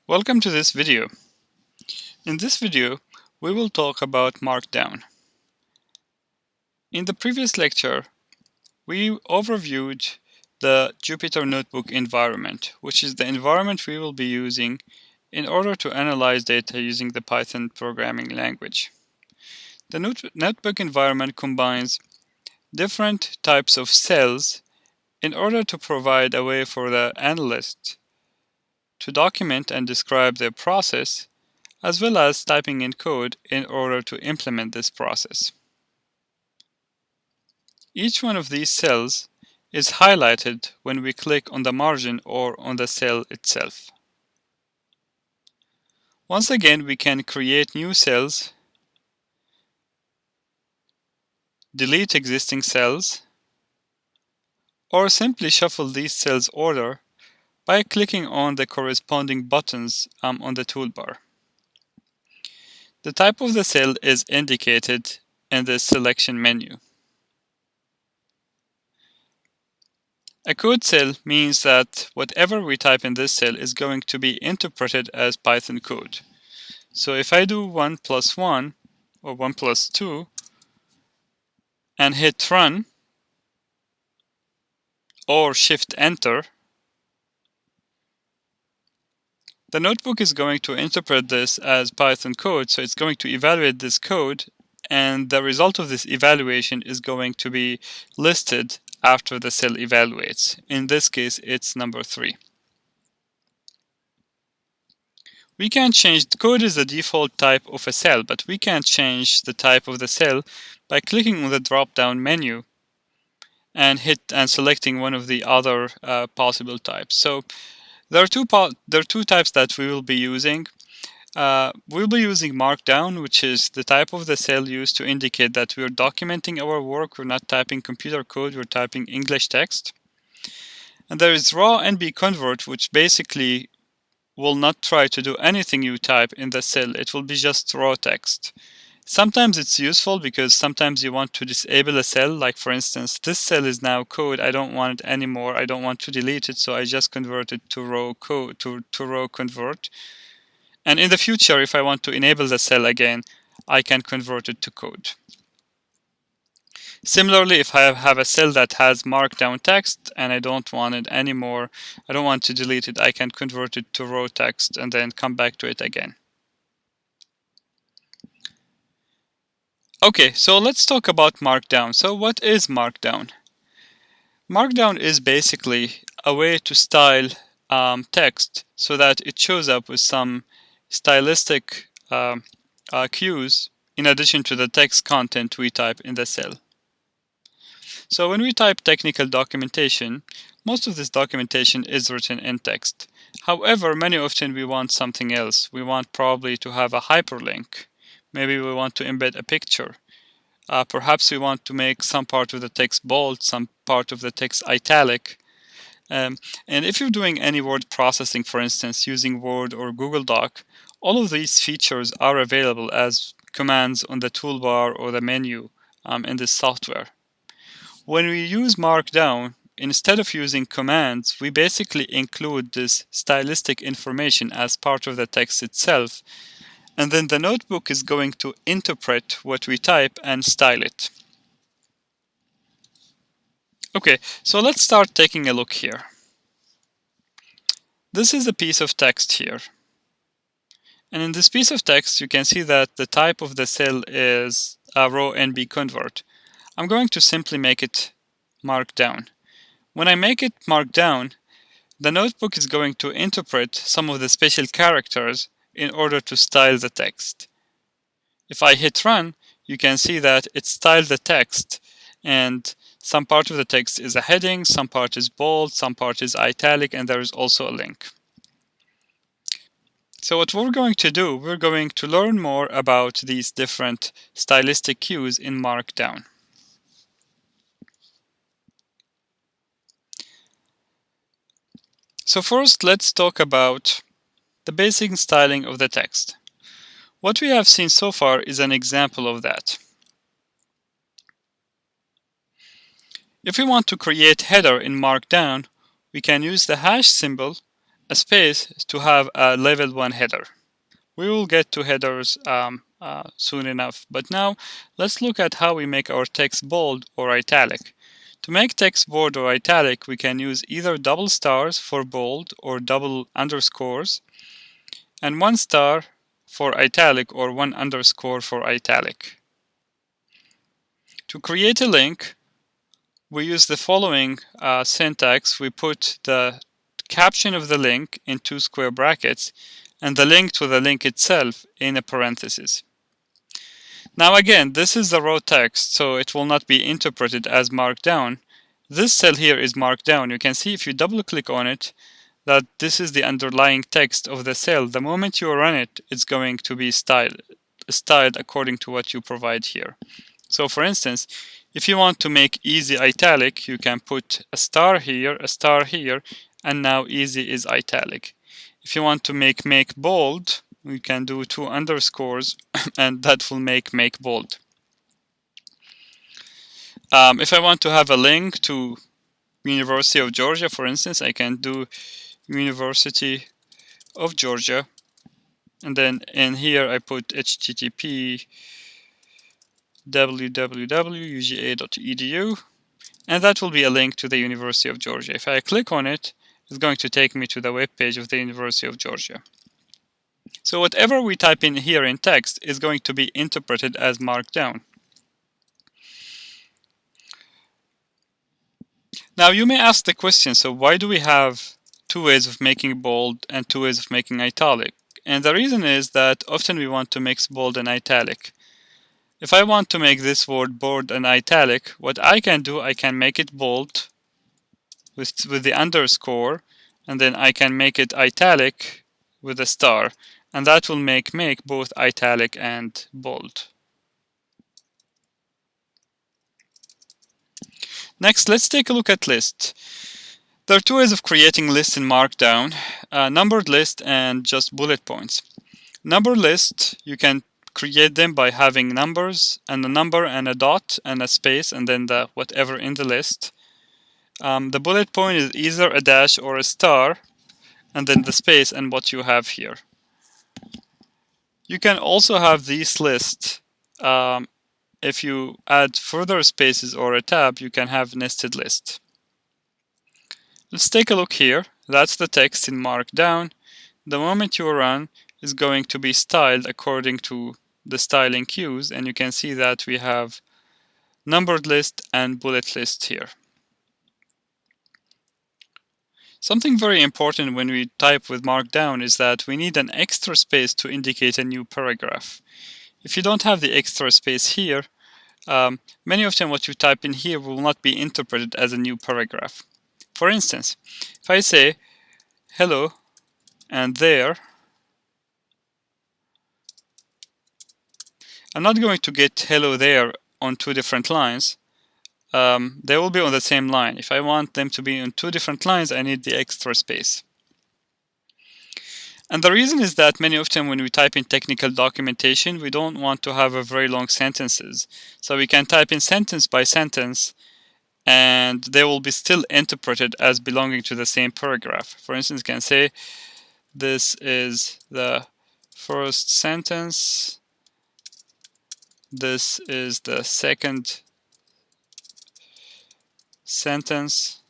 Welcome to this video. In this video, we will talk about Markdown. In the previous lecture, we overviewed the Jupyter Notebook environment, which is the environment we will be using in order to analyze data using the Python programming language. The Notebook environment combines different types of cells in order to provide a way for the analyst to document and describe their process, as well as typing in code in order to implement this process. Each one of these cells is highlighted when we click on the margin or on the cell itself. Once again, we can create new cells, delete existing cells, or simply shuffle these cells' order by clicking on the corresponding buttons on the toolbar. The type of the cell is indicated in the selection menu. A code cell means that whatever we type in this cell is going to be interpreted as Python code. So if I do 1 plus 1 or 1 plus 2 and hit run or shift enter, the notebook is going to interpret this as Python code, so it's going to evaluate this code, and the result of this evaluation is going to be listed after the cell evaluates. In this case, it's number 3. We can change, the code is the default type of a cell, but we can change the type of the cell by clicking on the drop-down menu and selecting one of the other possible types. So there are two types that we will be using. We'll be using Markdown, which is the type of the cell used to indicate that we're documenting our work. We're not typing computer code, we're typing English text. And there is raw NB convert, which basically will not try to do anything you type in the cell. It will be just raw text. Sometimes it's useful because sometimes you want to disable a cell, like for instance, this cell is now code, I don't want it anymore, I don't want to delete it, so I just convert it to raw code, to raw convert. And in the future, if I want to enable the cell again, I can convert it to code. Similarly, if I have a cell that has markdown text and I don't want it anymore, I don't want to delete it, I can convert it to raw text and then come back to it again. Okay, so let's talk about Markdown. So what is Markdown? Markdown is basically a way to style text so that it shows up with some stylistic cues in addition to the text content we type in the cell. So when we type technical documentation, most of this documentation is written in text. However, many often we want something else. We want probably to have a hyperlink. Maybe we want to embed a picture. Perhaps we want to make some part of the text bold, some part of the text italic. And if you're doing any word processing, for instance, using Word or Google Doc, all of these features are available as commands on the toolbar or the menu in this software. When we use Markdown, instead of using commands, we basically include this stylistic information as part of the text itself, and then the notebook is going to interpret what we type and style it. Okay, so let's start taking a look here. This is a piece of text here. And in this piece of text, you can see that the type of the cell is a raw NB convert. I'm going to simply make it Markdown. When I make it Markdown, the notebook is going to interpret some of the special characters in order to style the text. If I hit run, you can see that it styled the text, and some part of the text is a heading, some part is bold, some part is italic, and there is also a link. So what we're going to do, we're going to learn more about these different stylistic cues in Markdown. So first, let's talk about the basic styling of the text. What we have seen so far is an example of that. If we want to create header in Markdown, we can use the hash symbol a space to have a level 1 header. We will get to headers soon enough, but now let's look at how we make our text bold or italic. To make text bold or italic, we can use either double stars for bold or double underscores, and 1 star for italic or 1 underscore for italic. To create a link, we use the following syntax. We put the caption of the link in 2 square brackets and the link to the link itself in a parenthesis. Now again, this is the raw text, so it will not be interpreted as Markdown. This cell here is Markdown. You can see if you double click on it that this is the underlying text of the cell. The moment you run it, it's going to be styled according to what you provide here. So for instance, if you want to make easy italic, you can put a star here, and now easy is italic. If you want to make bold, we can do 2 underscores and that will make bold. If I want to have a link to University of Georgia, for instance, I can do University of Georgia, and then in here I put http www.uga.edu, and that will be a link to the University of Georgia. If I click on it, it's going to take me to the web page of the University of Georgia. So whatever we type in here in text is going to be interpreted as Markdown. Now you may ask the question, so why do we have 2 ways of making bold and 2 ways of making italic? And the reason is that often we want to mix bold and italic. If I want to make this word bold and italic, what I can do, I can make it bold with the underscore, and then I can make it italic with a star, and that will make both italic and bold. Next, let's take a look at list. There are 2 ways of creating lists in Markdown, numbered list and just bullet points. Numbered list, you can create them by having numbers and a number and a dot and a space and then the whatever in the list. The bullet point is either a dash or a star, and then the space and what you have here. You can also have these lists. If you add further spaces or a tab, you can have nested list. Let's take a look here. That's the text in Markdown. The moment you run, is going to be styled according to the styling cues, and you can see that we have numbered list and bullet list here. Something very important when we type with Markdown is that we need an extra space to indicate a new paragraph. If you don't have the extra space here, many of them what you type in here will not be interpreted as a new paragraph. For instance, if I say hello and there, I'm not going to get hello there on 2 different lines. They will be on the same line. If I want them to be on 2 different lines, I need the extra space. And the reason is that many of them when we type in technical documentation, we don't want to have a very long sentences. So we can type in sentence by sentence and they will be still interpreted as belonging to the same paragraph. For instance, you can say this is the first sentence, this is the second sentence,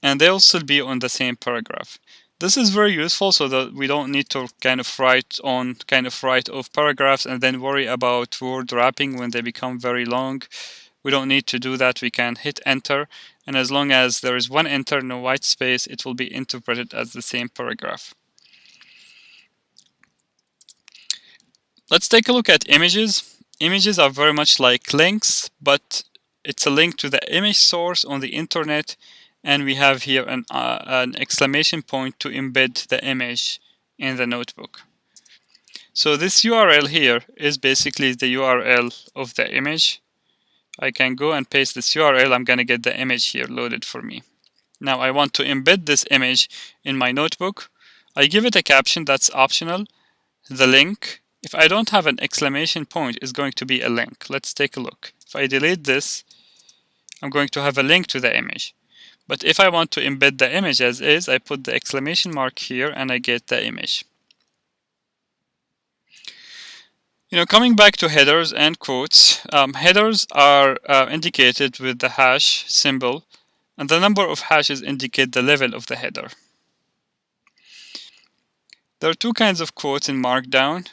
and they'll still be on the same paragraph. This is very useful so that we don't need to kind of write off paragraphs and then worry about word wrapping when they become very long. We don't need to do that. We can hit enter, and as long as there is 1 enter, no white space, it will be interpreted as the same paragraph. Let's take a look at images. Images are very much like links, but it's a link to the image source on the internet, and we have here an exclamation point to embed the image in the notebook. So this URL here is basically the URL of the image. I can go and paste this URL. I'm going to get the image here loaded for me. Now I want to embed this image in my notebook. I give it a caption, that's optional. The link, if I don't have an exclamation point, is going to be a link. Let's take a look. If I delete this, I'm going to have a link to the image. But if I want to embed the image as is, I put the exclamation mark here and I get the image. Coming back to headers and quotes, headers are indicated with the hash symbol, and the number of hashes indicate the level of the header. There are two kinds of quotes in Markdown.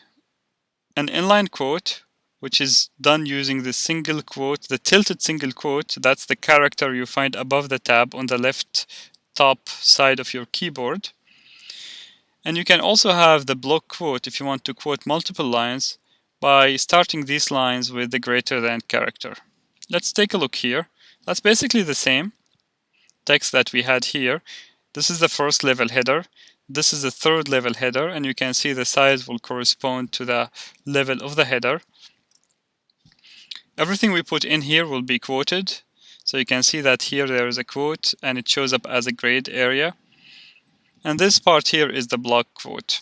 An inline quote, which is done using the single quote, the tilted single quote. That's the character you find above the tab on the left top side of your keyboard. And you can also have the block quote if you want to quote multiple lines by starting these lines with the greater than character. Let's take a look here. That's basically the same text that we had here. This is the first level header. This is the third level header, and you can see the size will correspond to the level of the header. Everything we put in here will be quoted. So you can see that here there is a quote and it shows up as a grayed area. And this part here is the block quote.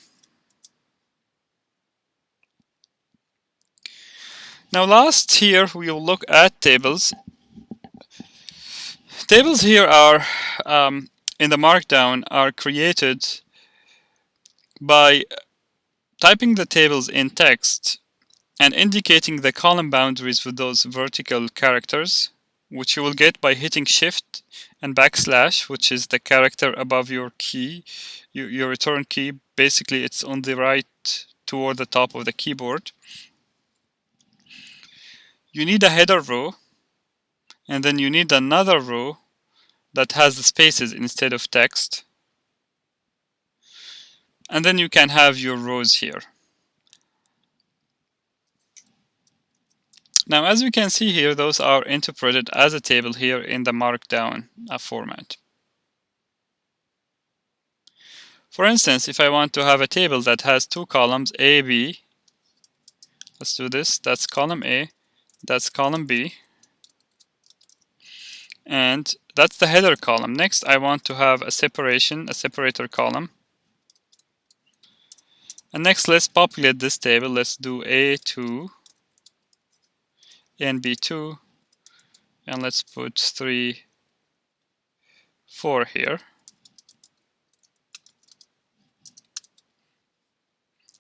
Now last here we will look at tables. Tables here are in the Markdown are created by typing the tables in text and indicating the column boundaries with those vertical characters, which you will get by hitting Shift and backslash, which is the character above your key, your return key. Basically, it's on the right toward the top of the keyboard. You need a header row, and then you need another row that has the spaces instead of text. And then you can have your rows here. Now, as we can see here, those are interpreted as a table here in the Markdown format. For instance, if I want to have a table that has two columns, A, B, let's do this. That's column A, that's column B, and that's the header column. Next, I want to have a separator column. And next, let's populate this table. Let's do A2 and B2, and let's put 3, 4 here.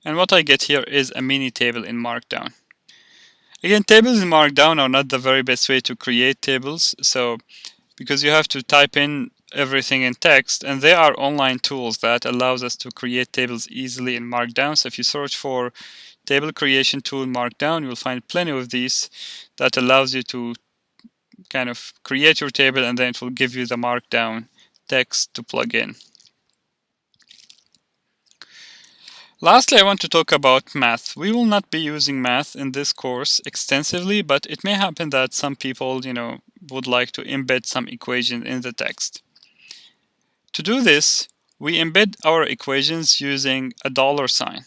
And what I get here is a mini table in Markdown. Again, tables in Markdown are not the very best way to create tables, so because you have to type in everything in text, and there are online tools that allows us to create tables easily in Markdown. So if you search for table creation tool in Markdown, you'll find plenty of these that allows you to kind of create your table, and then it will give you the Markdown text to plug in. Lastly, I want to talk about math. We will not be using math in this course extensively, but it may happen that some people, would like to embed some equation in the text. To do this, we embed our equations using a $sign.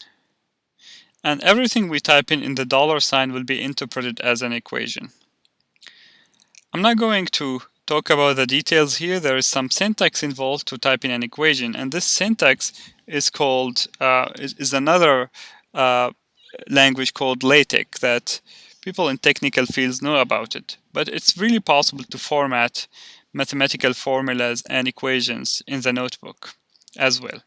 And everything we type in the $sign will be interpreted as an equation. I'm not going to talk about the details here. There is some syntax involved to type in an equation, and this syntax is called is another language called LaTeX that people in technical fields know about it. But it's really possible to format mathematical formulas and equations in the notebook as well.